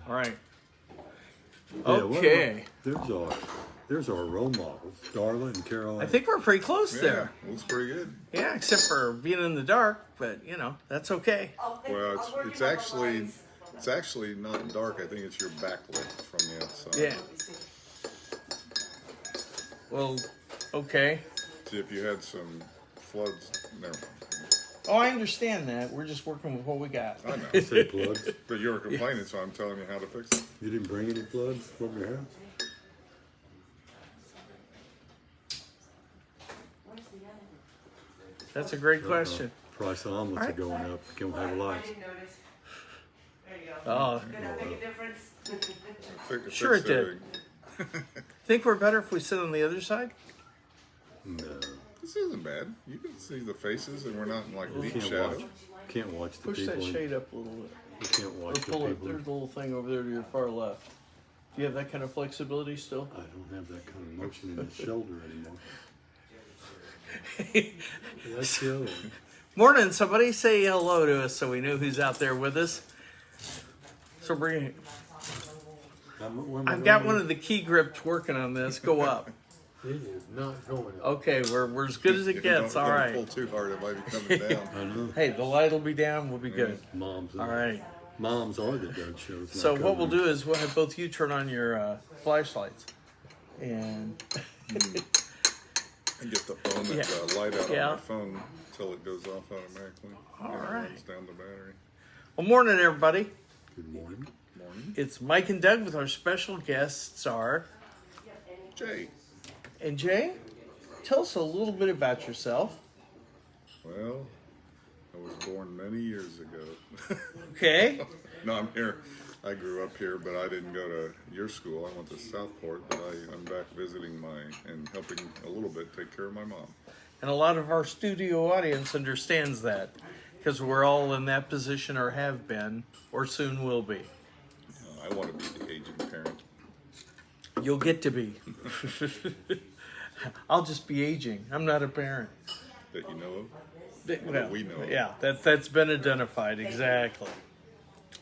All right. Yeah, Okay. There's our role models, Darla and Caroline. I think we're pretty close there. Looks pretty good. Yeah, except for being in the dark, but that's okay. Well, it's actually not dark. I think it's your backlit from the outside. Yeah. Well, okay. See, if you had some floods, never mind. Oh, I understand that. We're just working with what we got. I know. I say plugs. But you were complaining, so I'm telling you how to fix it. You didn't bring any plugs from your house? That's a great question. Price of omelets are going up. Can't have lights. Oh, Fix Sure it did. everything. think we're better if we sit on the other side? No. This isn't bad. You can see the faces, and we're not in like deep Can't shadow. watch the Push people. that shade up a little bit. You can't Or watch the pull it. people. There's a little thing over there to your far left. Do you have that kind of flexibility still? I don't have that kind of motion in the shoulder anymore. That's the other one. Morning, somebody say hello to us so we know who's out there with us. So bring. I've got one of the key grips working on this. Go up. It is not going up. Okay, we're as good as it If you gets. All right. Don't pull too hard, it might be coming down. I know. Hey, the light will be down. We'll be good. Moms. All right. Moms are the Doug shows. So what we'll do is we'll have both you turn on your flashlights, and And get the phone light out Yeah. on my phone until it goes off automatically. All It right. runs down the battery. well, morning, everybody. Good morning. Morning. It's Mike and Doug with our special guests are Jay. and Jay. Tell us a little bit about yourself. Well, I was born many years ago. Okay. No, I'm here. I grew up here, but I didn't go to your school. I went to Southport, but I'm back visiting and helping a little bit take care of my mom. And a lot of our studio audience understands that because we're all in that position or have been or soon will be. I want to be the aging parent. You'll get to be. I'll just be aging. I'm not a parent. That you know of? Well, we know. Yeah, that's been identified exactly.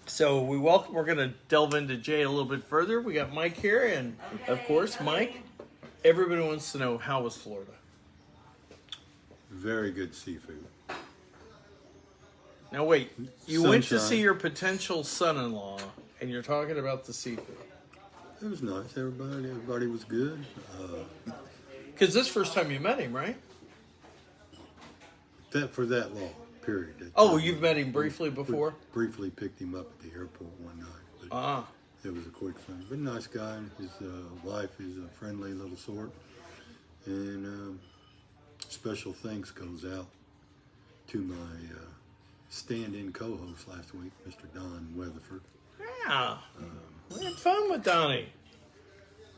So we're going to delve into Jay a little bit further. We got Mike here, and of course, Mike. Everybody wants to know, how was Florida? Very good seafood. Now wait, you went to Sunshine. see your potential son-in-law, and you're talking about the seafood. It was nice. Everybody was good. Because this is the first time you met him, right? For that long period. Oh, you've met him briefly before? Briefly picked him up at the airport one night. But Ah. it was a quick thing. But nice guy. His wife is a friendly little sort. And special thanks goes out to my stand-in co-host last week, Mr. Don Weatherford. Yeah. We had fun with Donnie.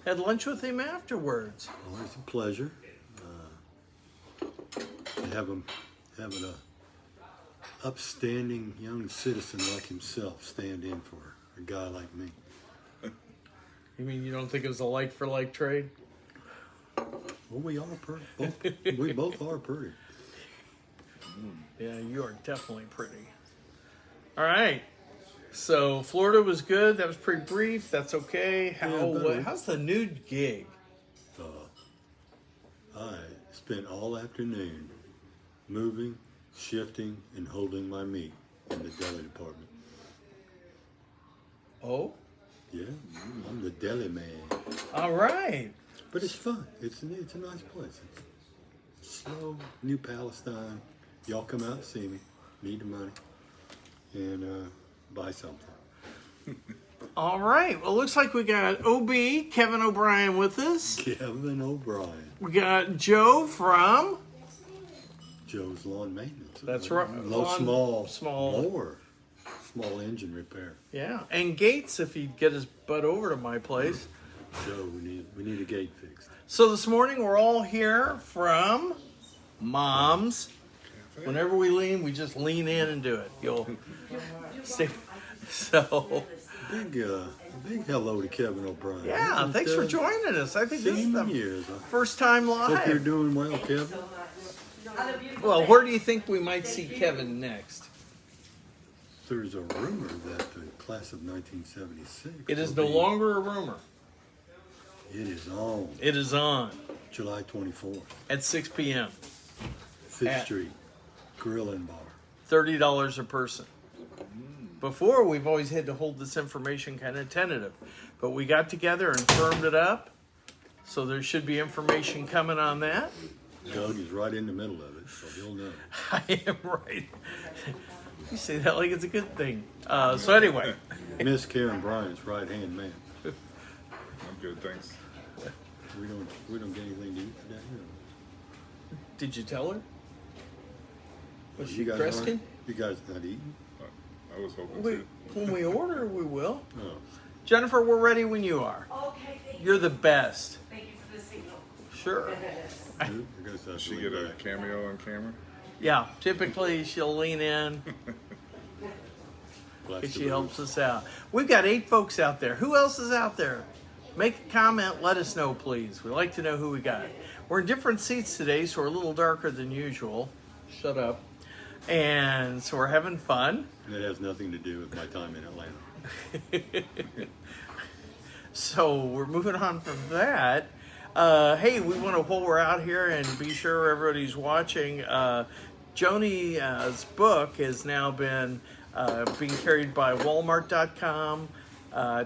Had lunch with him afterwards. Always a pleasure. To have an upstanding young citizen like himself stand in for a guy like me. You mean you don't think it was a like-for-like trade? Well, we are pretty. We both are pretty. Yeah, you are definitely pretty. All right. So Florida was good. That was pretty brief. That's okay. How's the nude gig? I spent all afternoon moving, shifting, and holding my meat in the deli department. Oh, Yeah, I'm the deli man. all right. But it's fun. It's a nice place. It's slow, New Palestine. Y'all come out and see me. Need the money. And buy something. All right. Well, looks like we got OB, Kevin O'Brien, with us. Kevin O'Brien. We got Joe from... Joe's Lawn Maintenance. That's right. Small engine repair. Yeah. And Gates, if he'd get his butt over to my place. Joe, we need a gate fixed. So this morning we're all here from Mom's. Whenever we lean, we just lean in and do it. You'll see. So, Big hello to Kevin O'Brien. yeah, thanks for joining us. I think this is the years. first time Hope you're live. doing well, Kevin. Well, where do you think we might see Kevin next? There's a rumor that the class of 1976. It is will no be- longer a rumor. It is on It is on July 24th, at 6 p.m. 5th At- Street Grill and Bar. $30 a person. Before, we've always had to hold this information kind of tentative, but we got together and firmed it up. So there should be information coming on that. Doug is right in the middle of it, so he'll know. I am right. You say that like it's a good thing. So anyway, Miss Karen Bryant's right-hand man. I'm good, thanks. We don't get anything to eat today. did you tell her? Was she You guys Kreskin? aren't- You guys not eating? I was hoping We, to. when we order, we will. Oh. Jennifer, we're ready when you are. Okay, thank you. You're the best. Thank you for the signal. Sure. I guess Does she get a cameo on camera? Yeah, typically she'll lean in and she helps us out. We've got 8 folks out there. Who else is out there? Make a comment, let us know, please. We'd like to know who we got. We're in different seats today, so we're a little darker than usual. Shut up. And so we're having fun. That has nothing to do with my time in Atlanta. So we're moving on from that. Hey, we want to, while we're out here and be sure everybody's watching, Joni's book has now been being carried by Walmart.com,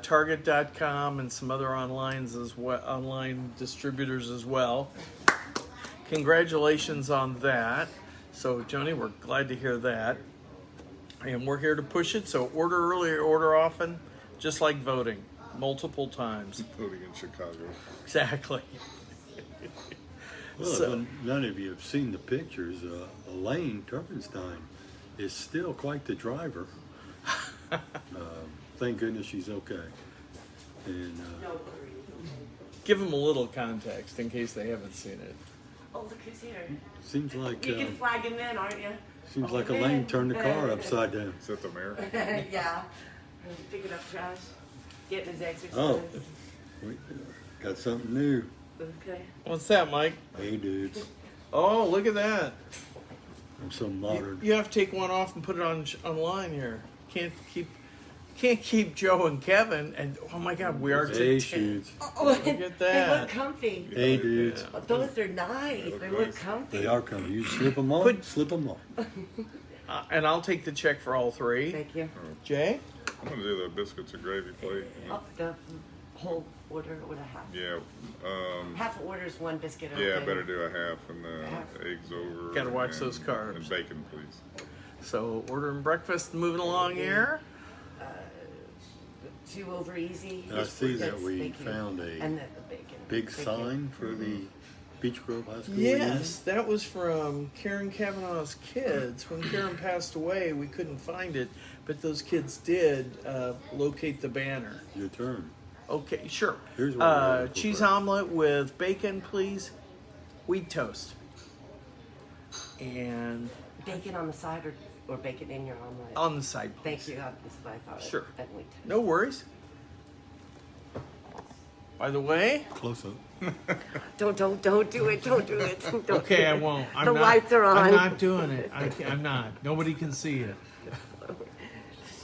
Target.com, and some other online distributors as well. Congratulations on that. So, Joni, we're glad to hear that. And we're here to push it, so order early or order often, just like voting, multiple times. Voting in Chicago. Exactly. Well, So- if none of you have seen the pictures, Elaine Turpenstein is still quite the driver. Thank goodness she's okay. And No worries. Give them a little context in case they haven't seen it. Oh, look who's here. seems like You can flag him in, aren't you? Elaine turned the car upside down. Is that the mayor? Yeah. Picking up trash, getting his exercise. Oh, we got something new. Okay. What's that, Mike? Hey, dudes, Oh, look at that. I'm so modern. You have to take one off and put it on online here. Can't keep Joe and Kevin. And oh my God, we are Hey, to 10. shoots. Oh, at they that. look comfy. Hey, dudes. Oh, those are nice. They look comfy. They are coming. You slip them on, Put- slip them on. And I'll take the check for all 3. Thank you. Jay? I'm gonna do the biscuits and gravy plate. The whole order or the half? Yeah, Half order is 1 biscuit. yeah. okay. Better do a half and the Half. eggs over. Gotta watch and- those carbs. And bacon, please. So ordering breakfast, moving along here. 2 over easy. I see that Yes, we thank you. found And a the bacon. big Thank you. sign for the Beech Grove High School. Yes, that was from Karen Kavanaugh's kids. When Karen passed away, we couldn't find it, but those kids did locate the banner. Your turn. Okay, sure. Here's what we're looking for. Cheese omelet with bacon, please. Wheat toast. And Bacon on the side or bacon in your omelet? on the side, please. Thank you. That's what I thought. Sure. I'd wait. No worries. By the way, Close up. Don't do it. Don't do it. Don't okay, do I it. won't. I'm The not, lights are on. I'm not doing it. I'm not. Nobody can see it.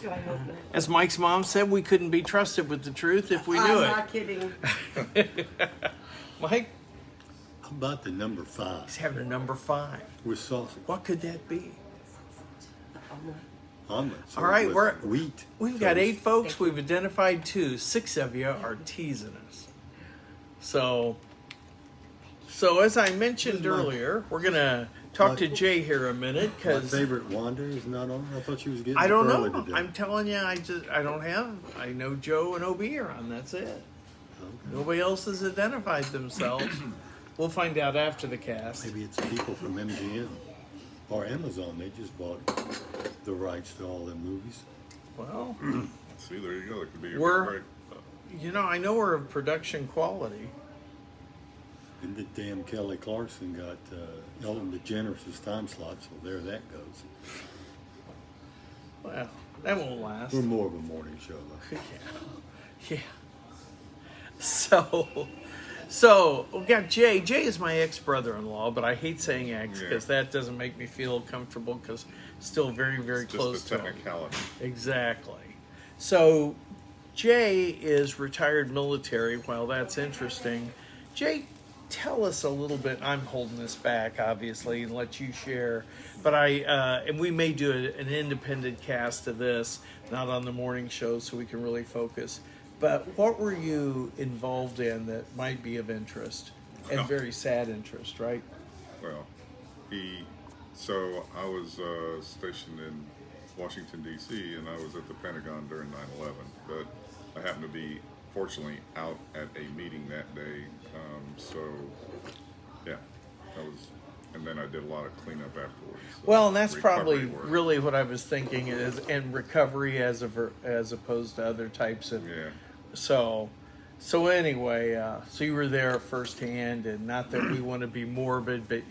Do I hope not? As Mike's mom said, we couldn't be trusted with the truth if we knew I'm it. not kidding. Mike, How about the number he's 5 having a number 5. with sausage? What could that be? Omelets. All right, with we're- wheat. We've got toast. 8 folks. Thank you. We've identified 2. 6 of you are teasing us. So as I mentioned Where's my- earlier, we're gonna talk my- to Jay here a minute My because favorite Wanda is not on. I thought she was getting I up don't early know. today. I'm telling you, I don't have. I know Joe and OB are on. That's it. Okay. Nobody else has identified themselves. We'll find out after the cast. Maybe it's people from MGM or Amazon. They just bought the rights to all them movies. Well, See, there you go. That could be your We're- big break. you know, I know we're of production quality. And the damn Kelly Clarkson got Ellen DeGeneres' time slot, so there that goes. Well, that won't last. We're more of a morning show, though. Yeah. So So we got Jay. Jay is my ex-brother-in-law, but I hate saying ex because that doesn't make me feel comfortable because still very, very It's close just a to him. technicality. Exactly. So Jay is retired military. While that's interesting, Jay, tell us a little bit. I'm holding this back, obviously, and let you share. But and we may do an independent cast of this, not on the morning show, so we can really focus. But what were you involved in that might be of interest and very sad interest, right? Well, so I was stationed in Washington, D.C., and I was at the Pentagon during 9/11. But I happened to be, fortunately, out at a meeting that day. So, yeah, and then I did a lot of cleanup afterwards. Well, and that's probably Recovery work. really what I was thinking is, and recovery as opposed to other types of. Yeah. So anyway, so you were there firsthand, and not that we want to be morbid, but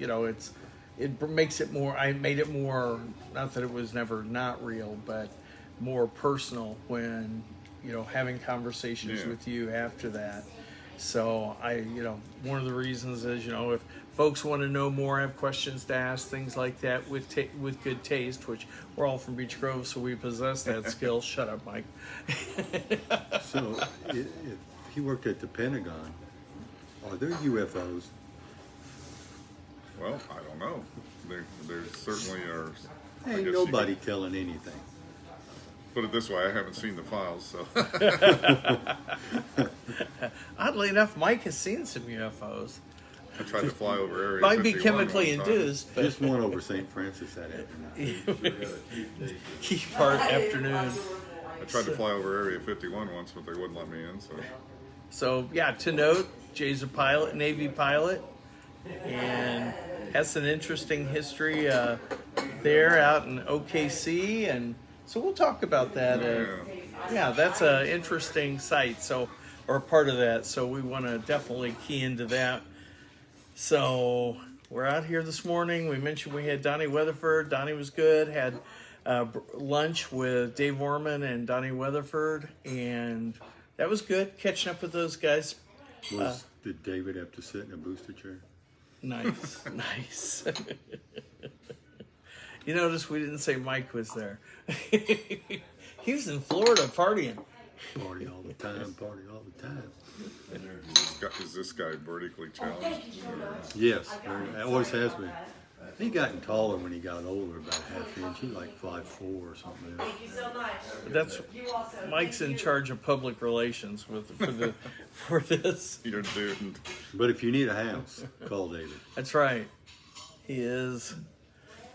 it makes it more. I made it more. Not that it was never not real, but more personal when having conversations with you after that. So one of the reasons is if folks want to know more, have questions to ask, things like that with good taste, which we're all from Beech Grove, so we possess that skill. Shut up, Mike. So, if he worked at the Pentagon, are there UFOs? Well, I don't know. There certainly are. I Ain't guess nobody you could telling anything. put it this way, I haven't seen the files, so. Oddly enough, Mike has seen some UFOs. I tried to fly over Area Might be 51 chemically one time. induced, but Just one over St. Francis that afternoon. key part afternoon. I tried to fly over Area 51 once, but they wouldn't let me in, so. So yeah, to note, Jay's a pilot, Navy pilot, and has an interesting history there out in OKC, and so we'll talk about that. Yeah, that's an interesting site, or part of that. So we want to definitely key into that. So we're out here this morning. We mentioned we had Donnie Weatherford. Donnie was good. Had lunch with Dave Orman and Donnie Weatherford, and that was good. Catching up with those guys. Did David have to sit in a booster chair? Nice, nice. You notice we didn't say Mike was there. He was in Florida partying. Party all the time, party all the time. Is this guy vertically challenged? Yes, always has been. He gotten taller when he got older, about half inch. He's like 5'4" or something. Thank you so much. That's Mike's in charge of public relations for this. You're doomed. But if you need a house, call David. That's right. He is.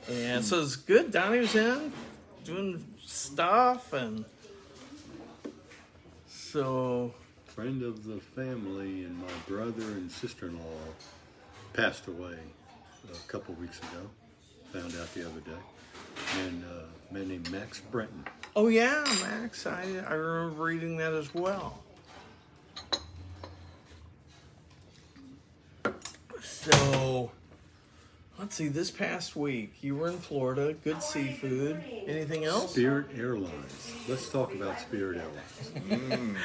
And so it's good. Donnie was in doing stuff, and so Friend of the family and my brother and sister-in-law passed away a couple weeks ago. Found out the other day. And a man named Max Brenton. oh yeah, Max, I remember reading that as well. So let's see, this past week you were in Florida, good seafood. Anything else? Spirit Airlines. Let's talk about Spirit Airlines.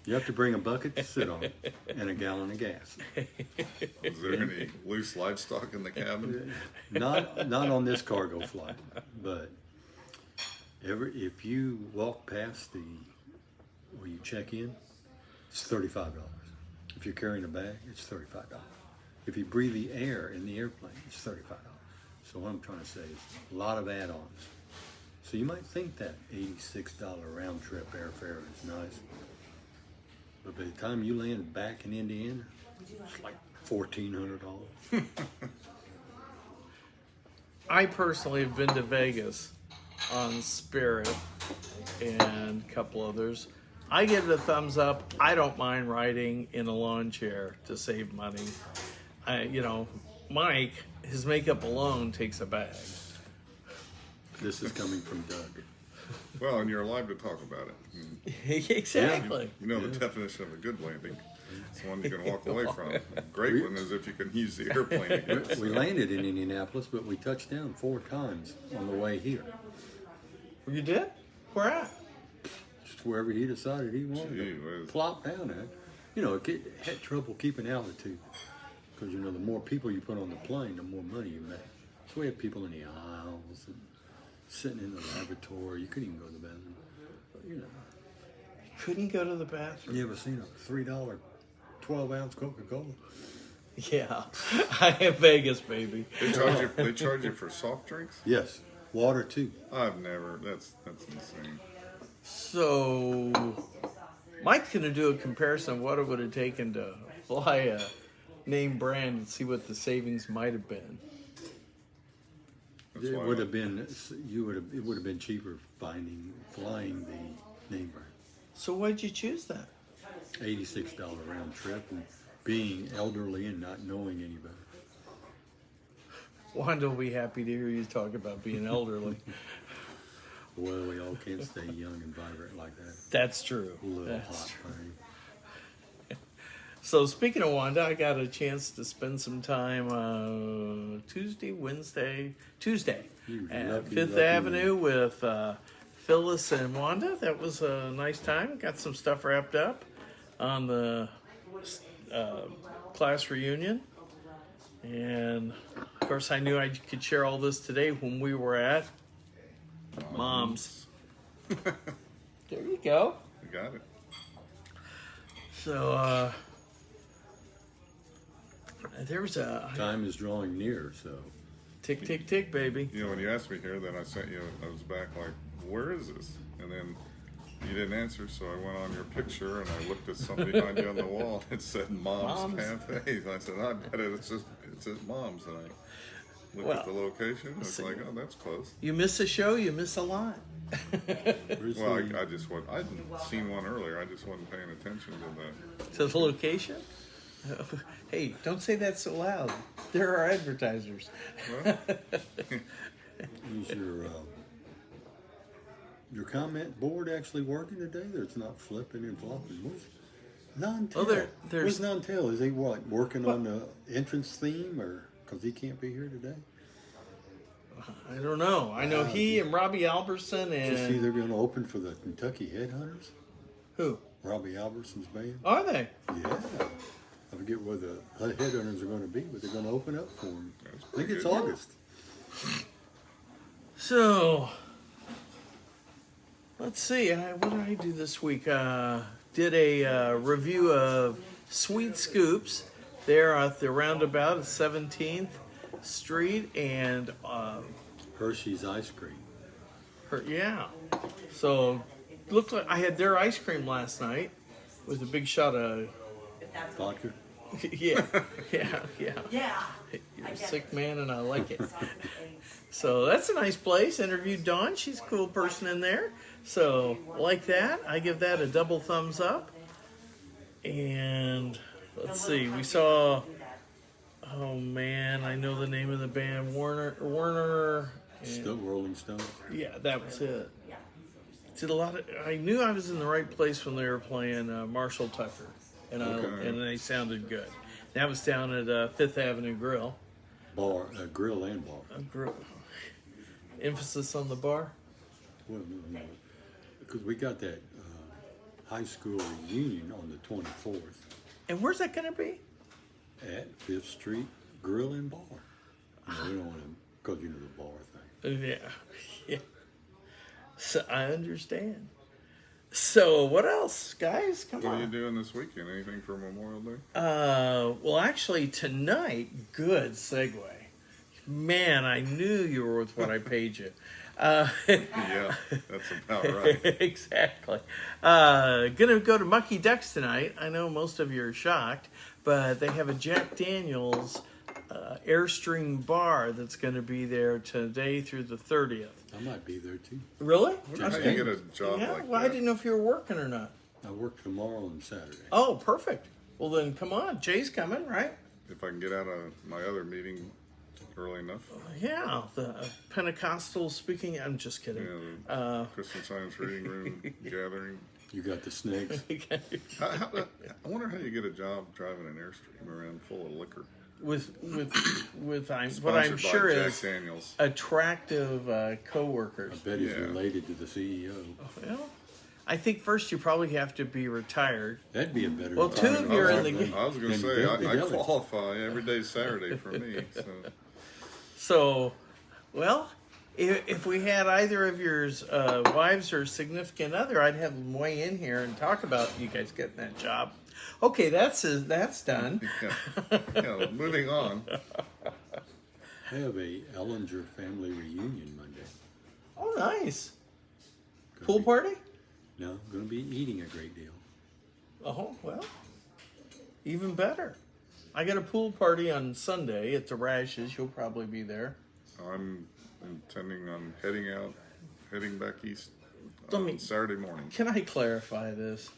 You have to bring a bucket to sit on and a gallon of gas. Is there any loose livestock in the cabin? Not on this cargo flight, but if you walk past where you check in, it's $35. If you're carrying a bag, it's $35. If you breathe the air in the airplane, it's $35. So what I'm trying to say is a lot of add-ons. So you might think that $86 round trip airfare is nice, but by the time you land back in Indiana, it's like $1,400. I personally have been to Vegas on Spirit and a couple others. I give it a thumbs up. I don't mind riding in a lawn chair to save money. Mike, his makeup alone takes a bag. This is coming from Doug. Well, and you're alive to talk about it. Exactly. You know the definition of a good landing. It's one you can walk away from. A great one is if you can use the airplane again. We landed in Indianapolis, but we touched down 4 times on the way here. You did? Where at? Just wherever he decided he wanted Gee to whiz. plop down at. you know, had trouble keeping altitude because you know the more people you put on the plane, the more money you make. So we had people in the aisles and sitting in the laboratory. You couldn't even go to the bathroom. But, you know, Couldn't go to the bathroom. you ever seen a $3 12-ounce Coca-Cola? Yeah, I have Vegas, baby. They charge you for soft drinks? Yes, water too. I've never. That's insane. So, Mike's gonna do a comparison of what it would have taken to fly a name brand and see what the savings might have been. That's It why would have been. It would have been cheaper flying the name brand. So, why'd you choose that? $86 round trip and being elderly and not knowing anybody. Wanda will be happy to hear you talk about being elderly. Well, we all can't stay young and vibrant like that. That's true. A little That's hot true. thing. So speaking of Wanda, I got a chance to spend some time Tuesday You at lucky, Fifth lucky Avenue with Phyllis and Wanda. That was a nice time. Got some stuff wrapped up on the class reunion. And of course I knew I could share all this today when we were at Mom's. There you go. You got it. So there was a Time is drawing near, so tick, tick, tick, baby. You know, when you asked me here, then I sent you. I was back like, "Where is this?" And then you didn't answer, so I went on your picture and I looked at something behind you on the wall. It said "Mom's Cafe." I said, "I bet it's at Mom's." And I looked at the location. It's like, "Oh, that's close." You miss a show, you miss a lot. where's Well, the- I just wasn't. I'd seen one earlier. I just wasn't paying attention to To the location? Hey, don't say that so loud. There are advertisers. that. Well, is your comment board actually working today? It's not flipping and flopping. Where's Nantel? Oh, there's- Where's Nantel? Is he working on the entrance theme, or because he can't be here today? I don't know. I know he and Robbie Albertson Did you see and they're going to open for the Kentucky Headhunters? who? Robbie Albertson's band. Are they? Yeah. I forget where the Headhunters are going to be, but they're going to open up for them. That's I think pretty it's good. August. So let's see. What did I do this week? Did a review of Sweet Scoops. They're at the roundabout at 17th Street and Hershey's ice cream. yeah. So looked like I had their ice cream last night with a big shot of Vodka. yeah. Yeah. You're a sick man and I like it. So that's a nice place. Interviewed Dawn. She's a cool person in there. So like that. I give that a double thumbs up. And let's see. We saw, oh man, I know the name of the band. Warner. And, Still Rolling Stones. yeah, that was it. Did a lot of. I knew I was in the right place when they were playing Marshall Tucker, and Okay. and they sounded good. That was down at Fifth Avenue Grill. Bar, grill and bar. Emphasis on the bar. Well, no. Because we got that high school reunion on the 24th And where's that going to be? at 5th Street Grill and Bar. No, we don't want to, because you know the bar thing. Yeah. So I understand. So what else, guys? Come What are you on. doing this weekend? Anything for Memorial Day? Well, actually, tonight, good segue. Man, I knew you were with what I paid you. Yeah, that's about right. Exactly. Gonna go to Mucky Ducks tonight. I know most of you are shocked, but they have a Jack Daniels Airstream bar that's going to be there today through the 30th. I might be there too. Really? How do you get a job Yeah, like well, I that? didn't know if you were working or not. I work tomorrow and Saturday. Oh, perfect. Well, then come on. Jay's coming, right? If I can get out of my other meeting early enough. Yeah, the Pentecostal speaking. I'm just kidding. Yeah, the Christian Science Reading Room gathering. You got the snakes. I wonder how you get a job driving an Airstream around full of liquor. with what I'm Sponsored sure by Jack is Daniels. attractive I coworkers. bet he's Yeah. related to the CEO. Well, I think first you probably have to be retired. That'd be a better. Well, two of you are in the I was going to And say, I deli. qualify. Every day's Saturday for me. So. So, well, if we had either of your wives or significant other, I'd have them weigh in here and talk about you guys getting that job. Okay, that's done. Yeah, moving on. I have a Ellinger family reunion Monday. Oh, nice. Gonna Pool be- party? No, I'm going to be eating a great deal. Oh, well, even better. I got a pool party on Sunday at the Rashes. You'll probably be there. I'm intending on heading back east Let me- Saturday morning. Can I clarify this?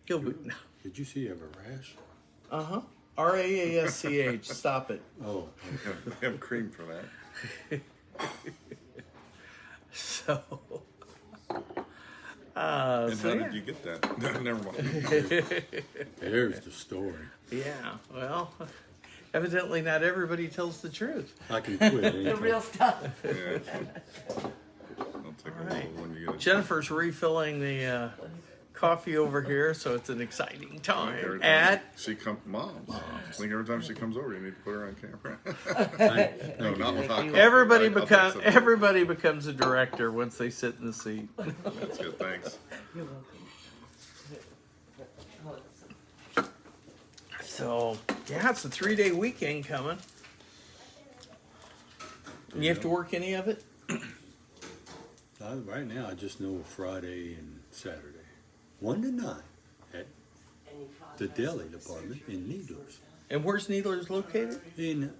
He'll be. Did you see you have a rash? Uh-huh. RAASCH. Stop it. Oh, They have cream for that. So. And So how yeah. did you get that? Never mind. there's the story. Yeah, well, evidently not everybody tells the truth. I can quit The anytime. real stuff. Yeah. I'll take a right. little when you get it. Jennifer's refilling the coffee over here, so it's an exciting Every time. time At she comes, moms. I think every time she comes over, you need to put her on camera. Thank No, you, not Dad. with hot coffee. everybody Everybody becomes a director once they sit in the seat. That's good. Thanks. You're welcome. So yeah, it's a 3-day weekend coming. You have to work any of it? Right now, I just know Friday and Saturday. 1 to 9 at the deli department in Needlers. And where's Needler's located? In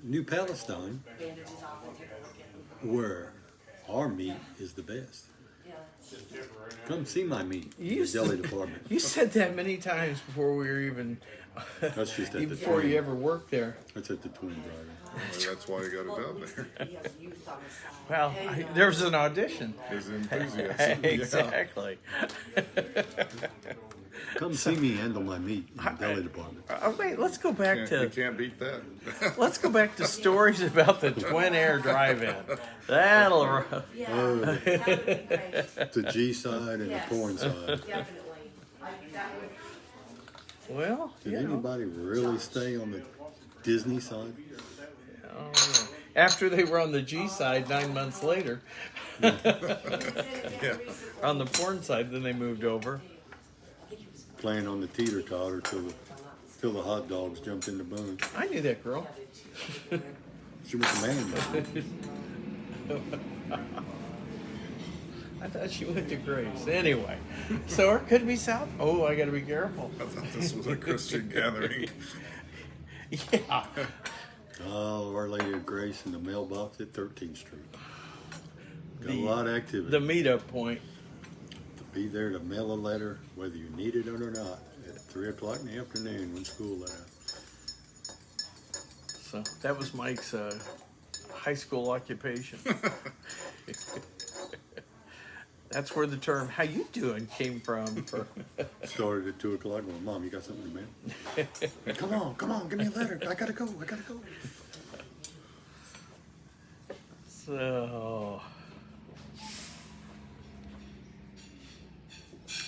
New Palestine, where our meat is the best. Come see my meat in You the deli department. You said that many times before we were even That's just at the before you twin. ever worked there. That's at the Twin Drive. Maybe that's why you got a job there. Well, there was an audition. His enthusiasm. Yeah. Exactly. Come see me handle my meat in the deli department. Wait, let's go back You to can't beat that. let's go back to stories about the Twin Air Drive-In. That'll. Oh, the G side and the porn side. Well, Did you know, anybody really stay on the Disney side? after they were on the G side 9 months later, Yeah. on the porn side, then they moved over. Playing on the teeter-totter till the hot dogs jumped in the bun. I knew that girl. She was the man. I thought she went to Grace. Anyway, so it could be South. Oh, I got to be careful. I thought this was a Christian gathering. Yeah. Oh, Our Lady of Grace in the mailbox at 13th Street. Got The- a lot of activity. The meetup point. To be there to mail a letter, whether you need it or not, at 3 o'clock in the afternoon when school let out. So that was Mike's high school occupation. That's where the term "how you doing" came from. For Started at 2 o'clock. Well, Mom, you got something to mail? Come on, give me a letter. I gotta go. so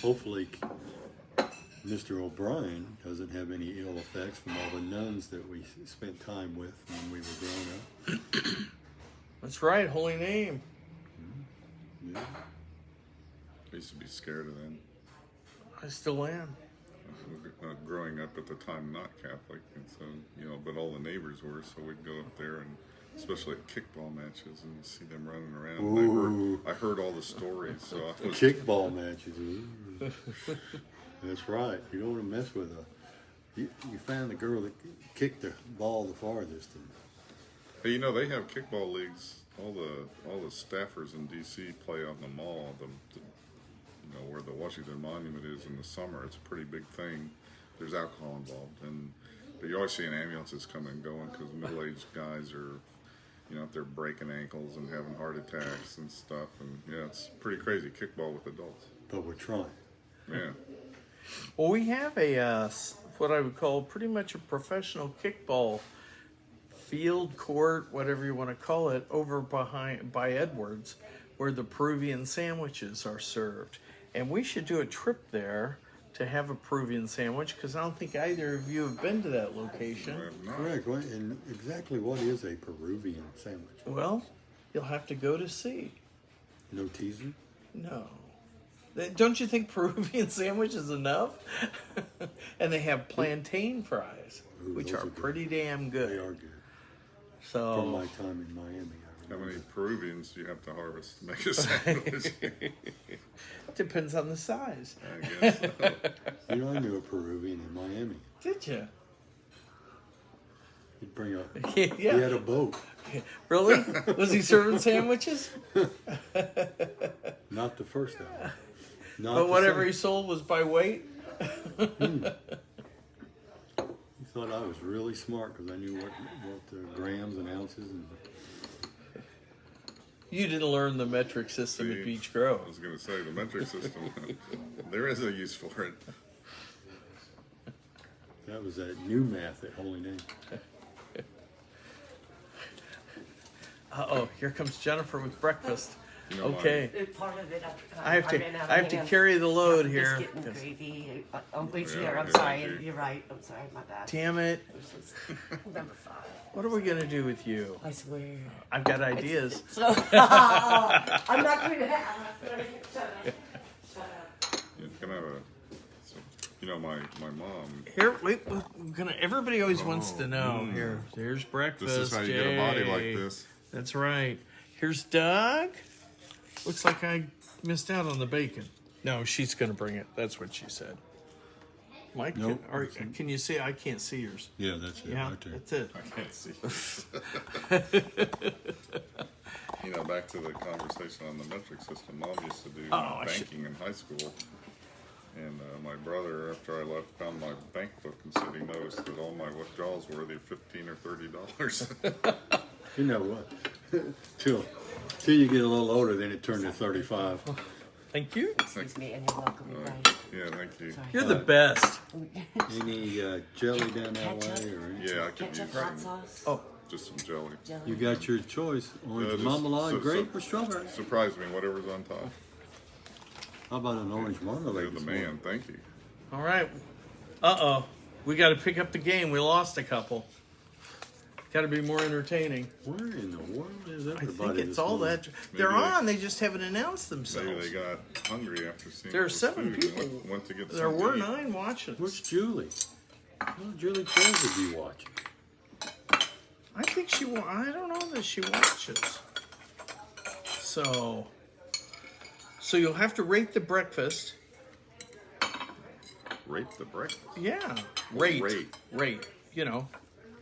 Hopefully, Mr. O'Brien doesn't have any ill effects from all the nuns that we spent time with when we were growing up. that's right, holy name. Yeah. I used to be scared of them. I still am. Growing up at the time, not Catholic, and so but all the neighbors were, so we'd go up there, and especially at kickball matches, and see them running around. Ooh. I heard all the stories, so I was Kickball matches. Ooh. That's right. You don't want to mess with you found the girl that kicked the ball the farthest. Hey, they have kickball leagues. All the staffers in DC play on the mall. Where the Washington Monument is in the summer. It's a pretty big thing. There's alcohol involved, but you always see ambulances come and going because middle-aged guys are, out there breaking ankles and having heart attacks and stuff. And yeah, it's pretty crazy. Kickball with adults. But we're trying. Yeah. Well, we have a what I would call pretty much a professional kickball field, court, whatever you want to call it, over by Edwards. where the Peruvian sandwiches are served. And we should do a trip there to have a Peruvian sandwich, because I don't think either of you have been to that location. Correct. Right? And exactly what is a Peruvian sandwich? Well, you'll have to go to see. No teasing? No. Don't you think Peruvian sandwich is enough? And they have plantain fries, Ooh, which those are are good. pretty damn good. They are good. So From my time in Miami. I How remember. many Peruvians do you have to harvest to make a sandwich? depends on the size. I guess. You know, I knew a Peruvian in Miami. Did you? He'd bring up. Yeah. He had a boat. Really? Was he serving sandwiches? Not the first time. Not But the whatever he second. sold was by weight? He thought I was really smart because I knew what the grams and ounces and. You didn't learn the metric system at See, Beach Grove. I was going to say, the metric system, there is a use for it. That was that new math at Holy Name. Uh-oh, here comes Jennifer with breakfast. You know, Okay. Part of it, I have ran out of I have to hands. carry the load here. Biscuit and 'cause- gravy. Wait Yeah, here. I'm yeah, sorry. thank you. You're right. I'm sorry. My bad. Damn it. This is number 5. What are we going to do with you? I swear. I've got ideas. So I'm not going to have. Shut up. Shut up. You can have you know, my mom, Here, wait, we're gonna. Everybody always wants to know. Here's breakfast. this is how you get a body like Jay. this. That's right. Here's Doug. Looks like I missed out on the bacon. No, she's gonna bring it. That's what she said. Mike, Nope. can you see? I can't see yours. Yeah, that's it Yeah, right there. that's it. I can't see. You know, back to the conversation on the metric system. Mom used to do I should- banking in high school. And my brother, after I left, found my bank book and said he noticed that all my withdrawals were either $15 or $30. You know what? till you get a little older, then it turned to 35. Thank you. Excuse me, and you're welcome. You're right. Yeah, thank you. You're the best. Any jelly down that way, or Yeah, I could Ketchup, use hot sauce, Oh, just some jelly. jelly. you got your choice: orange just- marmalade, grape, or strawberry. Surprise me, whatever's on top. How about an orange You're marmalade? the this man, morning? thank you. all right. Uh-oh. We got to pick up the game. We lost a couple. Got to be more entertaining. Where in the world is I everybody? think it's this all morning? that. They're Maybe they- on. They just haven't announced Maybe themselves. they got hungry after seeing There are all the 7 food people. and went to get There something were to eat. 9 watching. Where's Julie? Well, Julie tells to be watching. I think she. I don't know that she watches. So you'll have to rate the breakfast. Rate the breakfast. Yeah, rate. Rate. You know,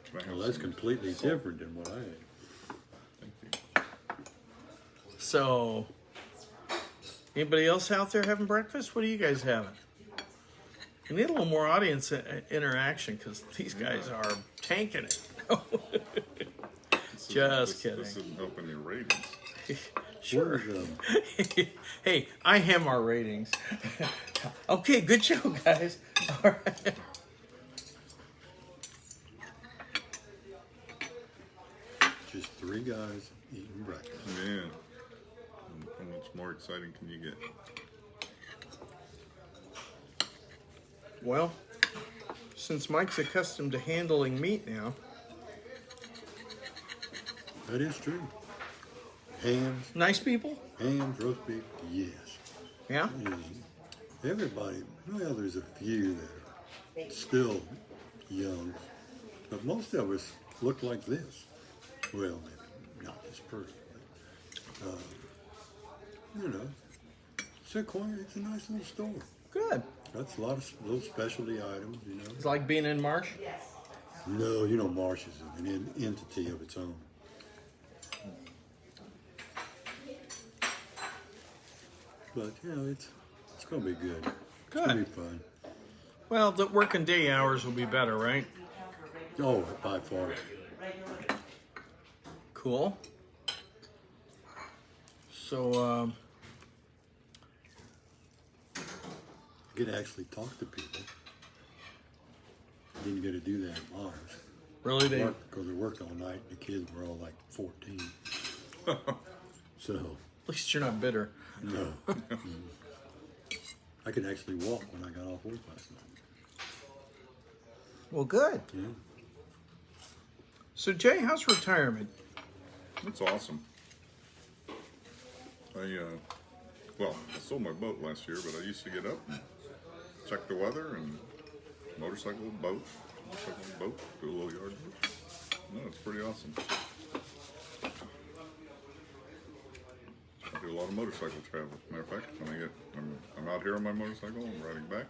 Can I have Well, that's some completely salt? different than what I had. Thank you. so. Anybody else out there having breakfast? What are you guys having? We need a little more audience interaction because these guys are tanking it. Just kidding. This isn't helping your ratings. Sure. Where's, Hey, I ham our ratings. Okay, good show, guys. All right. just 3 guys eating breakfast. Yeah. How much more exciting can you get? Well, since Mike's accustomed to handling meat now, That is true. Hams, nice people. roast beef, yes. Yeah. Everybody, well, there's a few that are still young, but most of us look like this. Well, maybe not this pretty, but, you know, it's a nice little store. Good. That's a lot of little specialty items, you know. It's like being in Marsh. No, you know, Marsh is an entity of its own. But, you know, it's going to be good. It's going to Good. be fun. Well, the working day hours will be better, right? Oh, by far. Cool. So, You get to actually talk to people. Didn't get to do that at Mars. really, Because they worked all night. The kids were all like 14. So At least you're not bitter. No. I could actually walk when I got off work last night. Well, good. Yeah. So, Jay, how's retirement? It's awesome. I sold my boat last year, but I used to get up and check the weather and motorcycle, boat, do a little yard work. No, it's pretty awesome. I do a lot of motorcycle travel. Matter of fact, when I'm out here on my motorcycle, I'm riding back.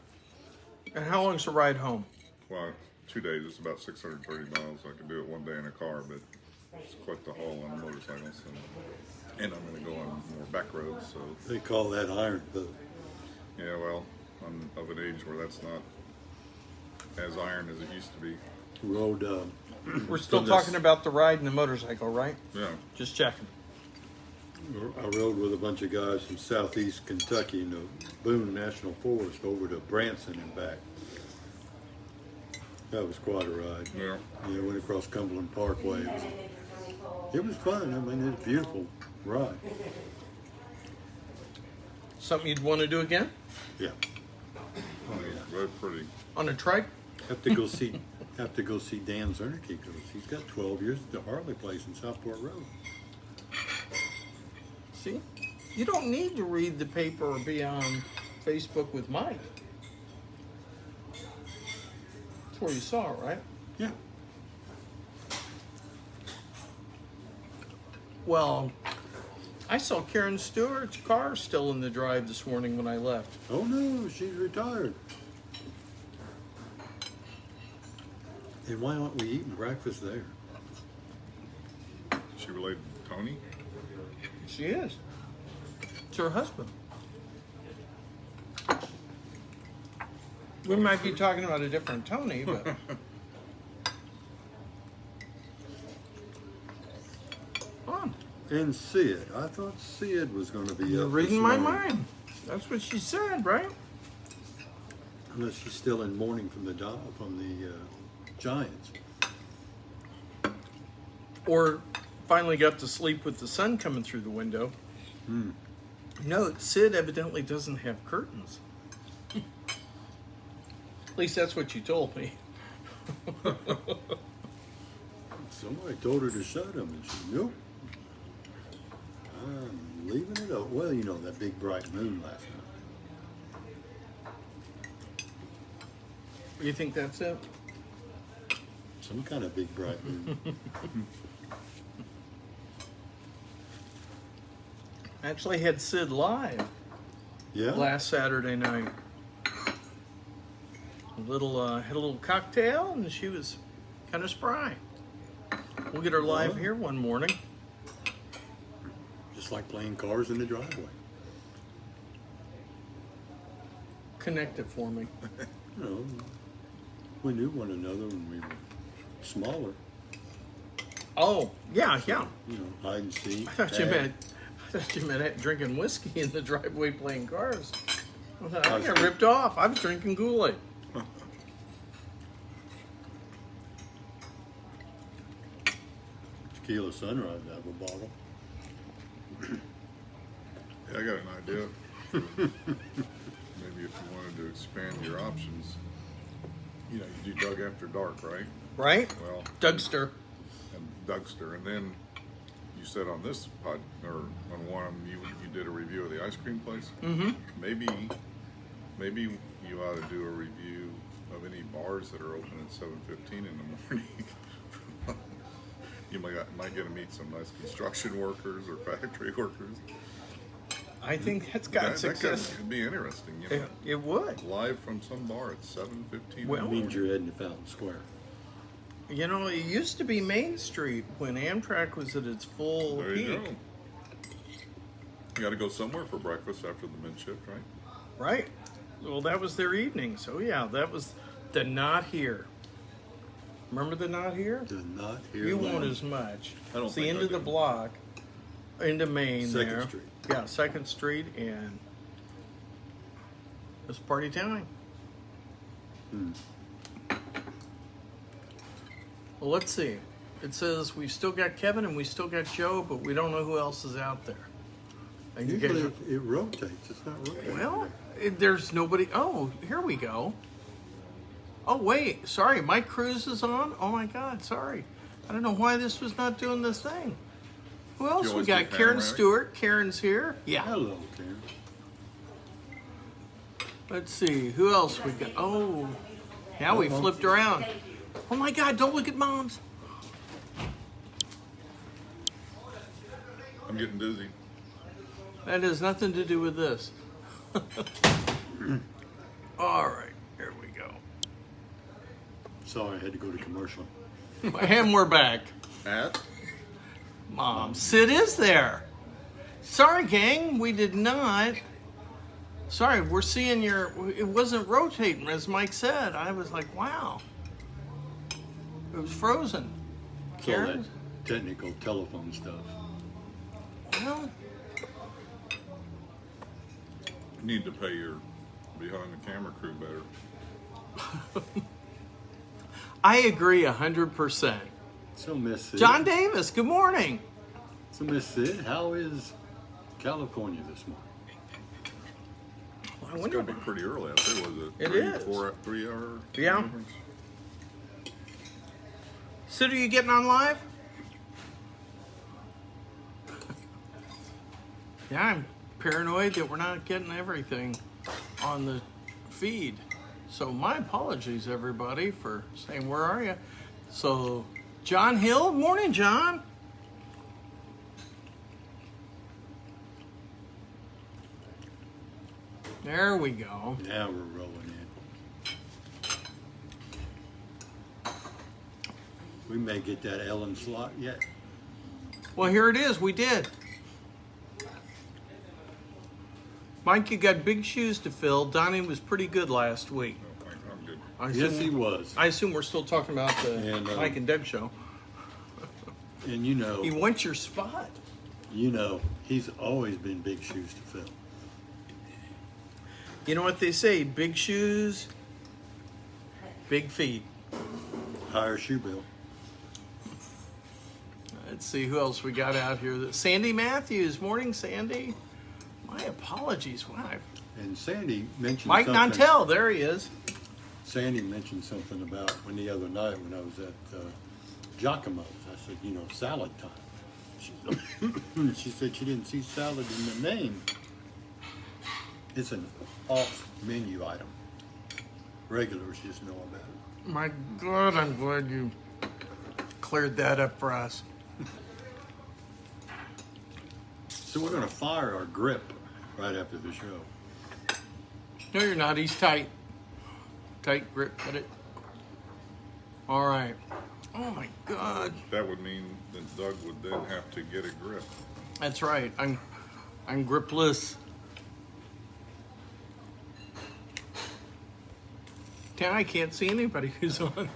And how long's the ride home? Well, 2 days. It's about 630 miles. I could do it one day in a car, but it's quite the haul on a motorcycle. So, and I'm going to go on more back roads. So They call that iron boat. yeah, well, I'm of an age where that's not as iron as it used to be. Rode, We're still From talking this- about the ride and the motorcycle, right? Yeah. Just checking. I rode with a bunch of guys from southeast Kentucky in the Boone National Forest over to Branson and back. That was quite a ride. Yeah. Yeah, went across Cumberland Parkway. It was fun. I mean, it was a beautiful ride. Something you'd want to do again? Yeah. Very pretty. On a trike? Have to go see Dan Zernicke because he's got 12 years at the Harley place in Southport Road. See? You don't need to read the paper or be on Facebook with Mike. That's where you saw it, right? Yeah. Well, I saw Karen Stewart's car still in the drive this morning when I left. Oh no, she's retired. And why aren't we eating breakfast there? She related to Tony? She is. It's her husband. We might be talking about a different Tony, but oh, And Sid. I thought Sid was going to be you're up reading this my morning. mind. That's what she said, right? Unless she's still in mourning from the Giants. Or finally got to sleep with the sun coming through the window. Hmm. No, Sid evidently doesn't have curtains. At least that's what you told me. Somebody told her to shut them, and she nope. I'm leaving it up. Well, you know that big bright moon last night. You think that's it? Some kind of big bright moon. Actually had Sid live Yeah. last Saturday night. Had a little cocktail, and she was kind of spry. We'll get her live Wow. here one morning. Just like playing cars in the driveway. Connect it for me. You know, we knew one another when we were smaller. Oh, yeah. You know, hide and seek. I thought you tag. meant drinking whiskey in the driveway playing cars. I thought, I was got good. ripped off. I was drinking Kool-Aid. Tequila sunrise out of a bottle. Yeah, I got an idea. Maybe if you wanted to expand your options, you know, you do Doug After Dark, right? Right? Well, Dougster. and Dougster, and then you said on this pod or on one you did a review of the ice cream place. Mm-hmm. Maybe you ought to do a review of any bars that are open at 7:15 in the morning. You might get to meet some nice construction workers or factory workers. I think that's got That success. could be interesting. You know, It would. live from some bar at 7:15. Well, That means you're heading to Fountain Square. You know, it used to be Main Street when Amtrak was at its full there peak. you go. You got to go somewhere for breakfast after the mid shift, right? Right. Well, that was their evening. So, yeah, that was the Not Here. Remember the Not Here? The Not Here. You won't Lounge. as much. I don't It's the think end I of the do. block, into Main Second there. Street. Yeah, 2nd Street, and it's party time. Hmm. Well, let's see. It says we still got Kevin and we still got Joe, but we don't know who else is out there. And you guys Usually are- it rotates. It's not rotating. well, there's nobody. Oh, here we go. Oh, wait. Sorry, Mike Cruz is on. Oh, my God. Sorry. I don't know why this was not doing this thing. Who else we always got? do Karen panoramic? Stewart. Karen's here. Yeah. Hello, Karen. Let's see. Who else we got? Oh, now we flipped around. Oh, my God. Don't look at Mom's. I'm getting dizzy. That has nothing to do with this. All right. Here we go. Sorry, I had to go to commercial. And we're back. At? Mom, Sid is there. Sorry, gang, we did not. Sorry, we're seeing your. It wasn't rotating, as Mike said. I was like, wow. It was frozen. It's all that Karen? technical telephone stuff. Well, You need to pay your behind the camera crew better. I agree 100%. So, Miss Sid. John Davis, good morning. So, Miss Sid, how is California this morning? I It's wonder. got to be pretty early out there, was it? It Three, is. 3 hour Yeah. difference? Sid, are you getting on live? Yeah, I'm paranoid that we're not getting everything on the feed. So my apologies, everybody, for saying, where are you? So, John Hill, morning, John. There we go. Now we're rolling in. We may get that Ellen slot yet. Well, here it is. We did. Mike, you got big shoes to fill. Donnie was pretty good last week. No, thanks, I'm good. I Yes, assume- he was. I assume we're still talking about the And, Mike and Deb show. And you know, He wants your spot. he's always been big shoes to fill. You know what they say? Big shoes, big feet. Higher shoe bill. Let's see who else we got out here. Sandy Matthews. Morning, Sandy. My apologies. Wow. And Sandy mentioned Mike something. Nantel. There he is. Sandy mentioned something about when the other night when I was at Giacomo's. I said, salad time. She said she didn't see salad in the name. It's an off-menu item. Regulars just know about it. My God, I'm glad you cleared that up for us. So we're going to fire our grip right after the show. No, you're not. He's tight. Tight grip. Got it. All right. Oh my God. That would mean that Doug would then have to get a grip. That's right. I'm gripless. Now I can't see anybody who's on.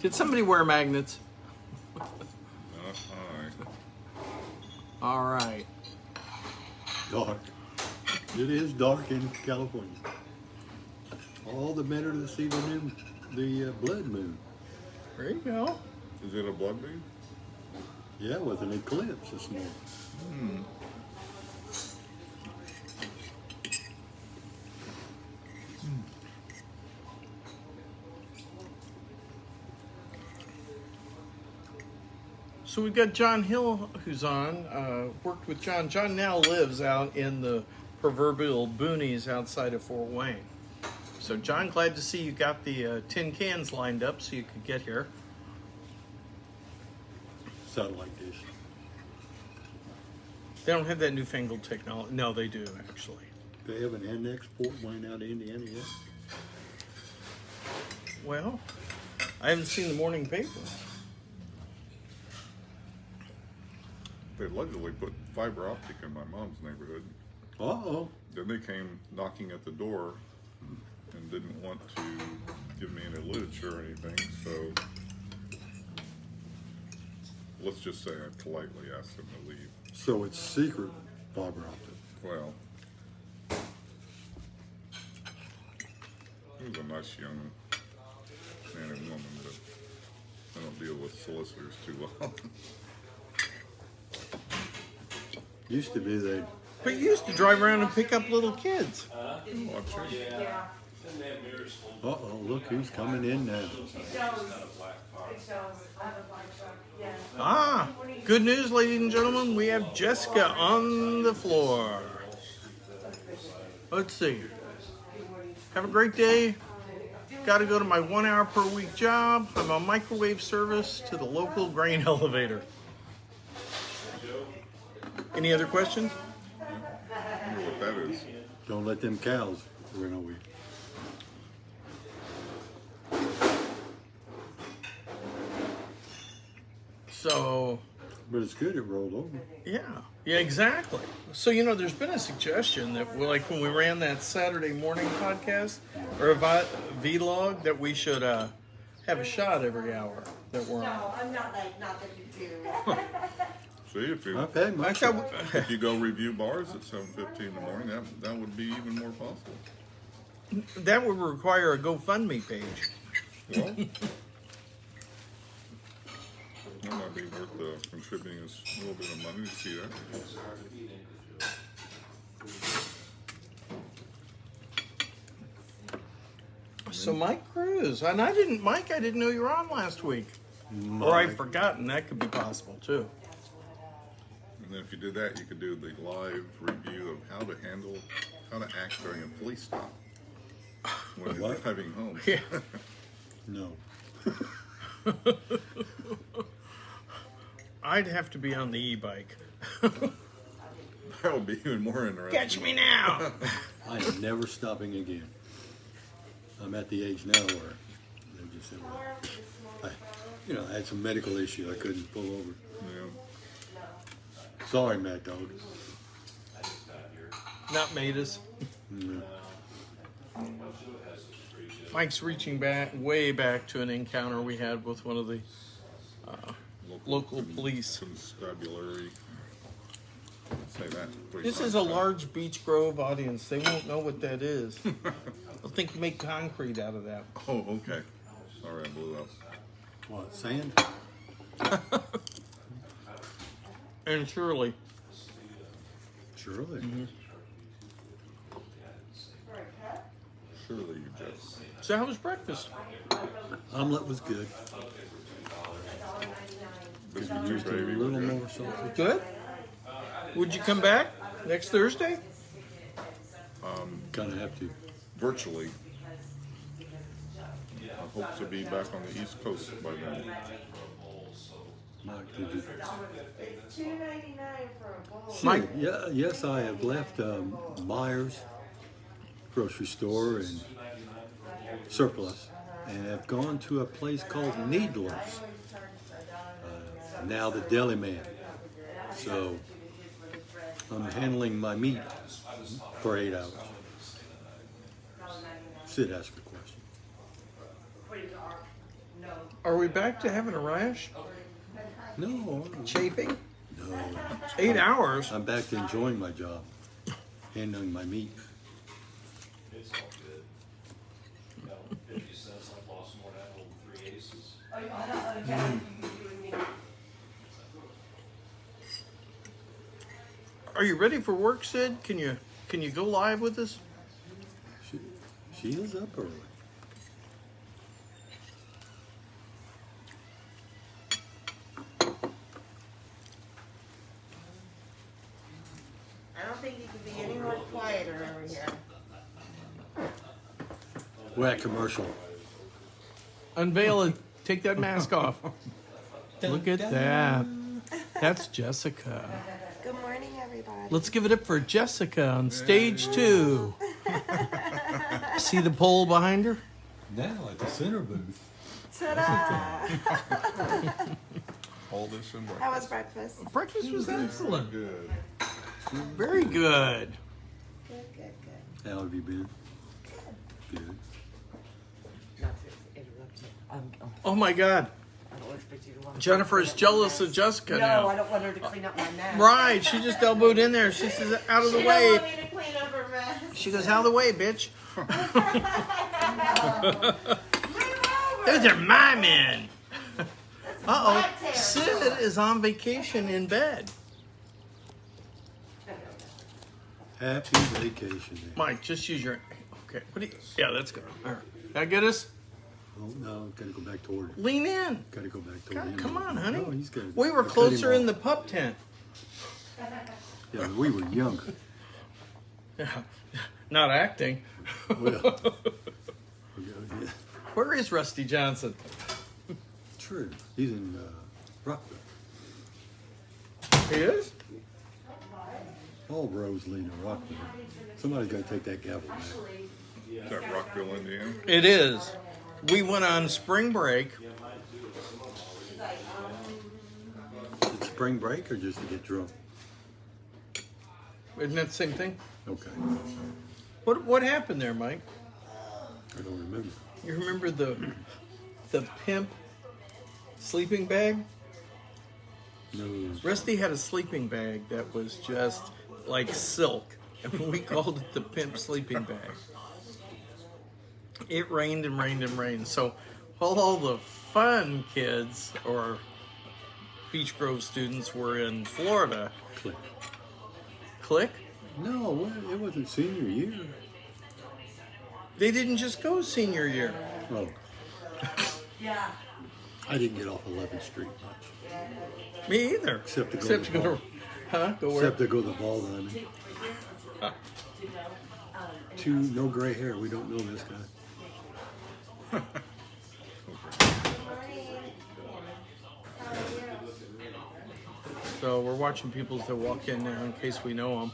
Did somebody wear magnets? Not I. All right. Dark. It is dark in California. All the better to see the blood moon. There you go. Is it a blood moon? Yeah, with an eclipse this morning. So we've got John Hill who's on. Worked with John. John now lives out in the proverbial boonies outside of Fort Wayne. So John, glad to see you got the tin cans lined up so you could get here. Satellite dish. They don't have that newfangled technology. No, they do actually. They have an annex Fort Wayne out of Indiana yet? Well, I haven't seen the morning paper. They allegedly put fiber optic in my mom's neighborhood. Uh-oh. Then they came knocking at the door and didn't want to give me any literature or anything, so let's just say I politely asked them to leave. So it's secret fiber optic. Well, he was a nice young man and woman, but I don't deal with solicitors too well. Used to be they. But you used to drive around and pick up little kids. Yeah. Uh-oh, look who's coming in now. It shows. I have a black truck. Yeah. Ah, good news, ladies and gentlemen. We have Jessica on the floor. Let's see. Have a great day. Got to go to my 1 hour per week job. I'm a microwave service to the local grain elevator. Any other questions? I don't know what that is. Don't let them cows run over you. So, But it's good it rolled over. yeah, exactly. So, you know, there's been a suggestion that, like, when we ran that Saturday morning podcast or a vlog, that we should have a shot every hour that we're on. No, I'm not like, not that you do. See, I've had my Actually, shot. if you go review bars at 7:15 in the morning, that would be even more possible. that would require a GoFundMe page. Well, that might be worth contributing a little bit of money to see that. So Mike Cruz, and I didn't know you were on last week, or I've forgotten. That could be possible too. And then if you did that, you could do the live review of how to act during a police stop when you're What? driving home. Yeah. No. I'd have to be on the e-bike. That would be even more interesting. Catch me now! I am never stopping again. I'm at the age now where they just said, well, I had some medical issue. I couldn't pull over. Yeah. Sorry, Mad Dog. Not made us. No. Mike's reaching way back to an encounter we had with one of the local police. Constabulary. Say that. Please. This is a large Beach Grove audience. They won't know what that is. They'll think you make concrete out of that. Oh, okay. Sorry, I blew up. What, sand? And Shirley. Surely. Surely you just. So how was breakfast? Omelet was good. Biscuits Just and a gravy. little more sausage. Good? Would you come back next Thursday? Kind of have to. Virtually. I hope to be back on the East Coast by then. Mike, did you? It's $2.99 for a bowl. Mike? Yeah, yes, I have left Myers grocery store and Surplus, and have gone to a place called Needler's. Now the Deli Man. So I'm handling my meat for 8 hours. Sid asked a question. Are we back to having a rash? No, Chafing? no. 8 hours? I'm back to enjoying my job, handling my meat. It's all good. 50 cents, I've lost more than I hold 3 aces. Are you ready for work, Sid? Can you go live with us? She is up early. I don't think you can be any more quieter over here. We're at commercial. Unveil it. Take that mask off. Look at that. That's Jessica. Good morning, everybody. Let's give it up for Jessica on stage 2. See the pole behind her? Now at the center booth. Ta-da! All this in How was breakfast? Breakfast was excellent. good. Very good. Good, good, good. How have you been? Good. Not to interrupt you. Oh my God. I don't expect you to want to. Jennifer is jealous of Jessica No, now. I don't want her to clean up my mess. Right, she just elbowed in there. She says, out of the She don't way. want me to clean up her mess. She goes, out of the way, bitch. Move over. Those are my men. Uh-oh. my territory. Sid is on vacation in bed. Happy vacation day. Mike, just use your. Okay. What do you? Yeah, that's good. All right. That get us? Oh, no, gotta go back toward it. Lean in. Gotta go back toward God, him. come on, honey. No, he's good. We were I cut him closer in the off. pup tent. Yeah, but we were younger. Yeah. Not acting. Well, yeah, Where is Rusty Johnson? true. He's in Rockville. He is? All roads lead to Rockville. Somebody's got to take that gavel back. Is that Rockville, Indiana? It is. We went on spring break. Is it spring break or just to get drunk? Isn't that the same thing? Okay. What happened there, Mike? I don't remember. You remember the pimp sleeping bag? No. Rusty had a sleeping bag that was just like silk, and we called it the pimp sleeping bag. It rained and rained and rained. So while all the fun kids or Beach Grove students were in Florida, Click. click, No, it wasn't senior year. they didn't just go senior year. Oh, Yeah. I didn't get off 11th Street much. Me either. Except to go Except to to go the to, huh? Go where? Except to go to the ball diamond. No gray hair. We don't know this guy. So we're watching people as they walk in now in case we know them.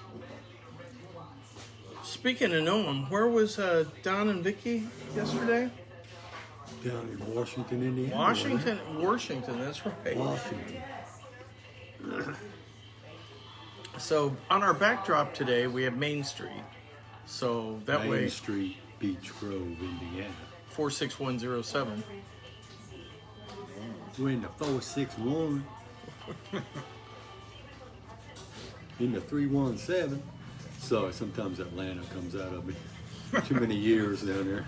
Speaking of know them, where was Don and Vicky yesterday? Down in Washington, Indiana. Washington, that's right. Washington. So on our backdrop today, we have Main Street. So that Main way, Street, Beach Grove, Indiana. 46107. We're in the 461. In the 317. Sorry, sometimes Atlanta comes out of me. Too many years down there.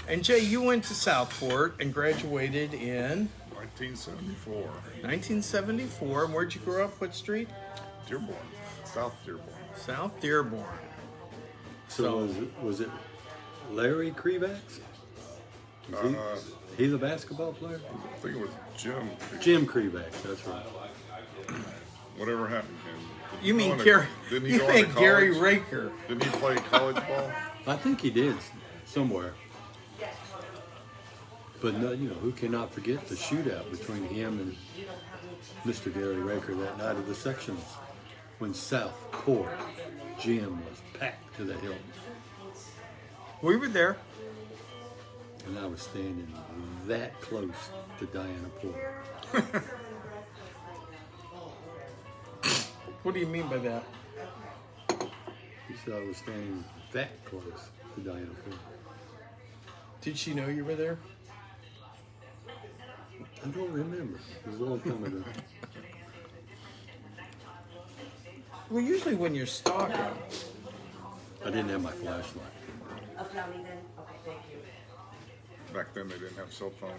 And Jay, you went to Southport and graduated in 1974. 1974. And where'd you grow up? What street? Dearborn. South Dearborn. South Dearborn. So was it Larry Krevax? Was he the basketball player? I think it was Jim. Jim Krevax, that's right. Whatever happened to him. Did he You go mean on to- Gary? Didn't he You go on to mean Gary college? Raker? Didn't he play college ball? I think he did somewhere. But no, who cannot forget the shootout between him and Mr. Gary Raker that night of the sections when South Court gym was packed to the hilt. We were there. And I was standing that close to Diana Porter. What do you mean by that? He said I was standing that close to Diana Porter. Did she know you were there? I don't remember. It was a long time ago. Well, usually when you're stalking, I didn't have my flashlight. Back then they didn't have cell phone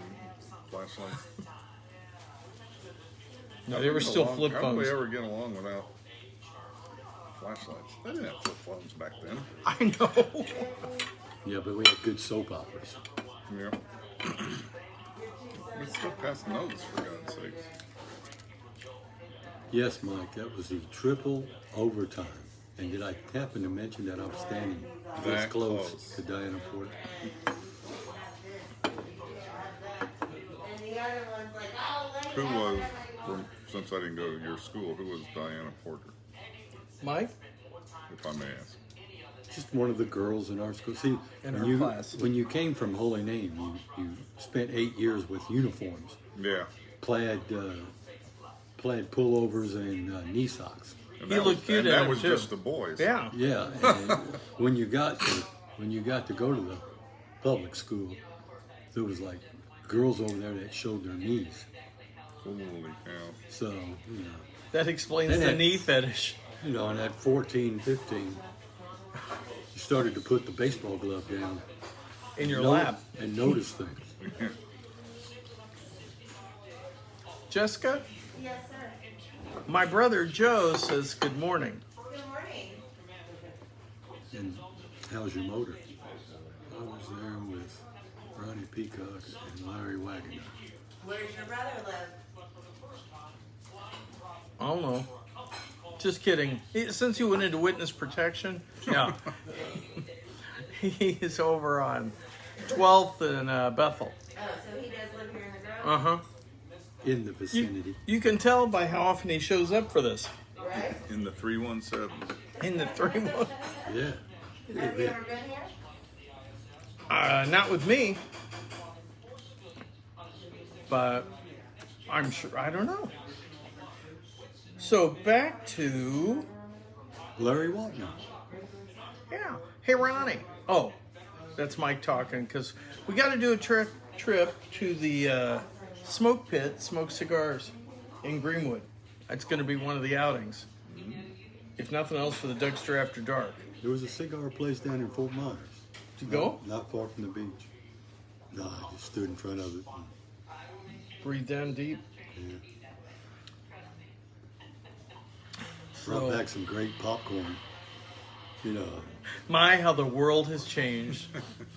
flashlights. no, they were still flip How phones. did we ever get along without flashlights? They didn't have flip phones back then. I know. Yeah, but we had good soap operas. Yeah. We still passed notes, for God's sakes. Yes, Mike, that was the triple overtime. And did I happen to mention that I was standing this That close close. to Diana Porter? Who was, since I didn't go to your school, who was Diana Porter, Mike? if I may ask? Just one of the girls in our school. See, In when our you class. when you came from Holy Name, you spent 8 years with uniforms, Yeah. plaid pullovers and knee socks. And He that looked was, cute and in that it, was too. just the boys. Yeah. Yeah, and when you got to go to the public school, there was like girls over there that showed their knees. Holy cow. So, That explains And the that- knee fetish. and at 14, 15, you started to put the baseball glove down In your no- lap. and notice things. Jessica? Yes, sir. My brother Joe says good morning. Good morning. And how's your motor? I was there with Ronnie Peacock and Larry Wagner. Where's your brother live? I don't know. Just kidding. Since he went into witness protection, yeah. He's over on 12th and Bethel. Oh, so he does live here in the Grove? Uh-huh. In the vicinity. You can tell by how often he shows up for this. Right? In the 317. In the 3-1. Yeah. Have you ever been here? Not with me. But I'm sure, I don't know. So back to, Larry Wagner. yeah. Hey, Ronnie. Oh, that's Mike talking because we got to do a trip to the smoke pit, smoke cigars in Greenwood. That's going to be one of the outings. If nothing else, for the Dougster After Dark. There was a cigar place down in Fort Myers. Did you go? Not far from the beach. No, I just stood in front of it. Breathe down deep. Yeah. Brought back some great popcorn. You know, My, how the world has changed.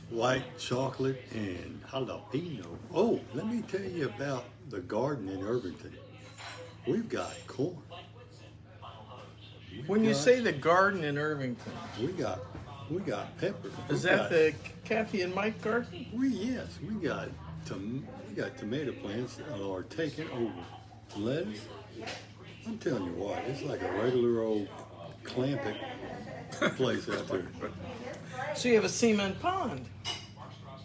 white chocolate and jalapeno. Oh, let me tell you about the garden in Irvington. We've got corn. When you say the garden in Irvington, We got peppers. is that the Kathy and Mike garden? Yes, we got tomato plants that are taking over. Lettuce. I'm telling you what, it's like a regular old Clampett place out there. So you have a cement pond.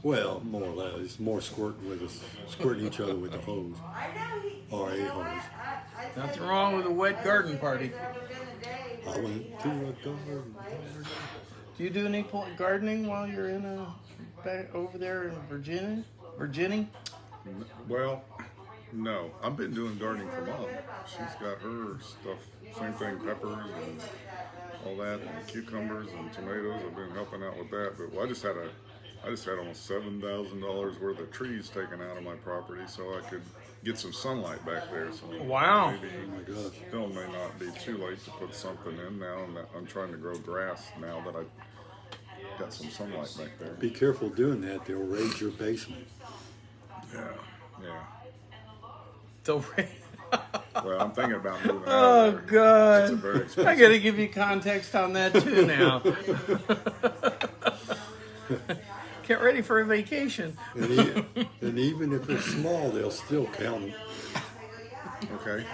Well, more or less, it's more squirting each other with the hose I know he. or a hose. Nothing wrong with a wet garden party. I went to a garden. Do you do any gardening while you're back over there in Virginia? Well, no. I've been doing gardening for Mom. She's got her stuff. Same thing, peppers and all that, and cucumbers and tomatoes. I've been helping out with that. But I just had almost $7,000 worth of trees taken out of my property so I could get some sunlight back there. So Wow. maybe Oh my gosh. still may not be too late to put something in now. And I'm trying to grow grass now that I've got some sunlight back there. Be careful doing that, they'll raise your basement. Yeah, yeah. The Well, I'm thinking about moving out Oh, of there. God. It's a very I expensive. got to give you context on that, too, now. Get ready for a vacation. And even if it's small, they'll still count them. Okay.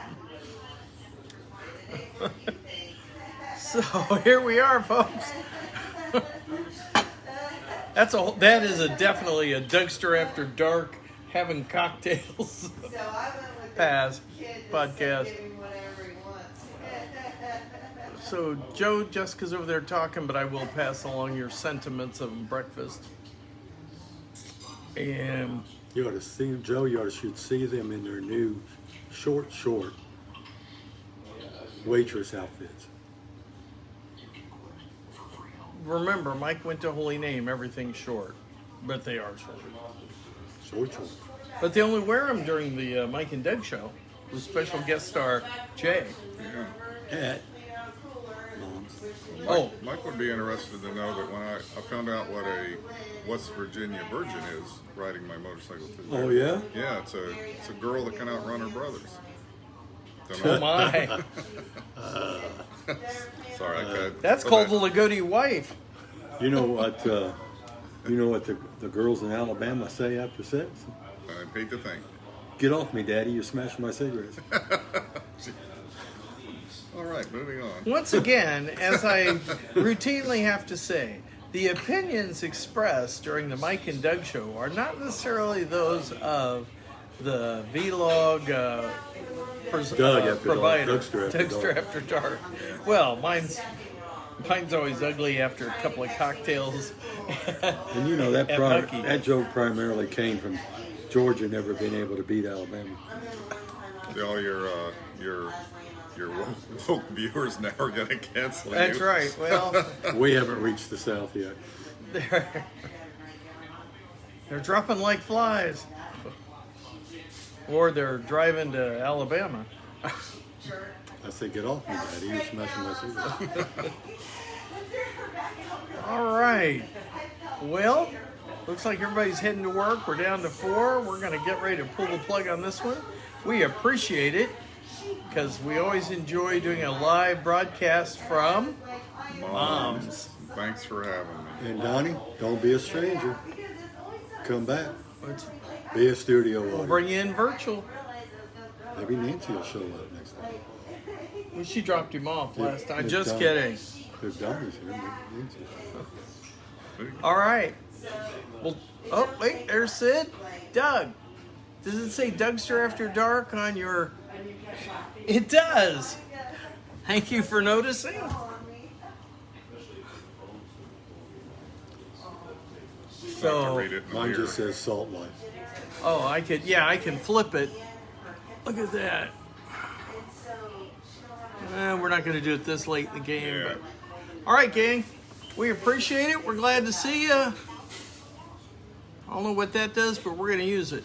So here we are, folks. That is definitely a Dougster After Dark having cocktails So I went with pass the kid that's podcast. giving whatever he wants. So Joe, Jessica's over there talking, but I will pass along your sentiments of breakfast. And You ought to see them, Joe. You should see them in their new short waitress outfits. remember, Mike went to Holy Name. Everything's short, but they are short. Short. But they only wear them during the Mike and Doug show with special guest star Jay. Hat. Moms. Oh, Mike would be interested to know that when I found out what a West Virginia virgin is riding my motorcycle through there. Oh yeah. Yeah, it's a girl that can outrun her brothers. oh my! Sorry, I got. That's called the Lagodi wife. You know what? The girls in Alabama say after sex? I hate to think. Get off me, Daddy! You're smashing my cigarettes. All right, moving on. Once again, as I routinely have to say, the opinions expressed during the Mike and Doug show are not necessarily those of the vlog Doug after provider, dark. Dougster after dark. After dark. Well, mine's always ugly after a couple of cocktails. And you know that At Bucky. that joke primarily came from Georgia never being able to beat Alabama. All your woke viewers now are going to cancel you. That's right. Well, We haven't reached the South yet. they're dropping like flies. Or they're driving to Alabama. I said, get off me, Daddy. You're smashing my cigarette. All right. Well, looks like everybody's heading to work. We're down to 4. We're going to get ready to pull the plug on this one. We appreciate it because we always enjoy doing a live broadcast from Mom's. Thanks for having me. And Donnie, don't be a stranger. Come back. Be a studio We'll audience. bring you in virtual. Maybe Nancy will show up next time. Well, she dropped him off last time. If Just Don- kidding. If Donnie's here, maybe Nancy will show up. All right. Well, oh, wait, there's Sid. Doug. Does it say Dougster After Dark on your... It does. Thank you for noticing. Like to So, read it in the Mine mirror. just says Salt Life. oh, I can flip it. Look at that. We're not going to do it this late in the game. Yeah. But... All right, gang. We appreciate it. We're glad to see you. I don't know what that does, but we're going to use it.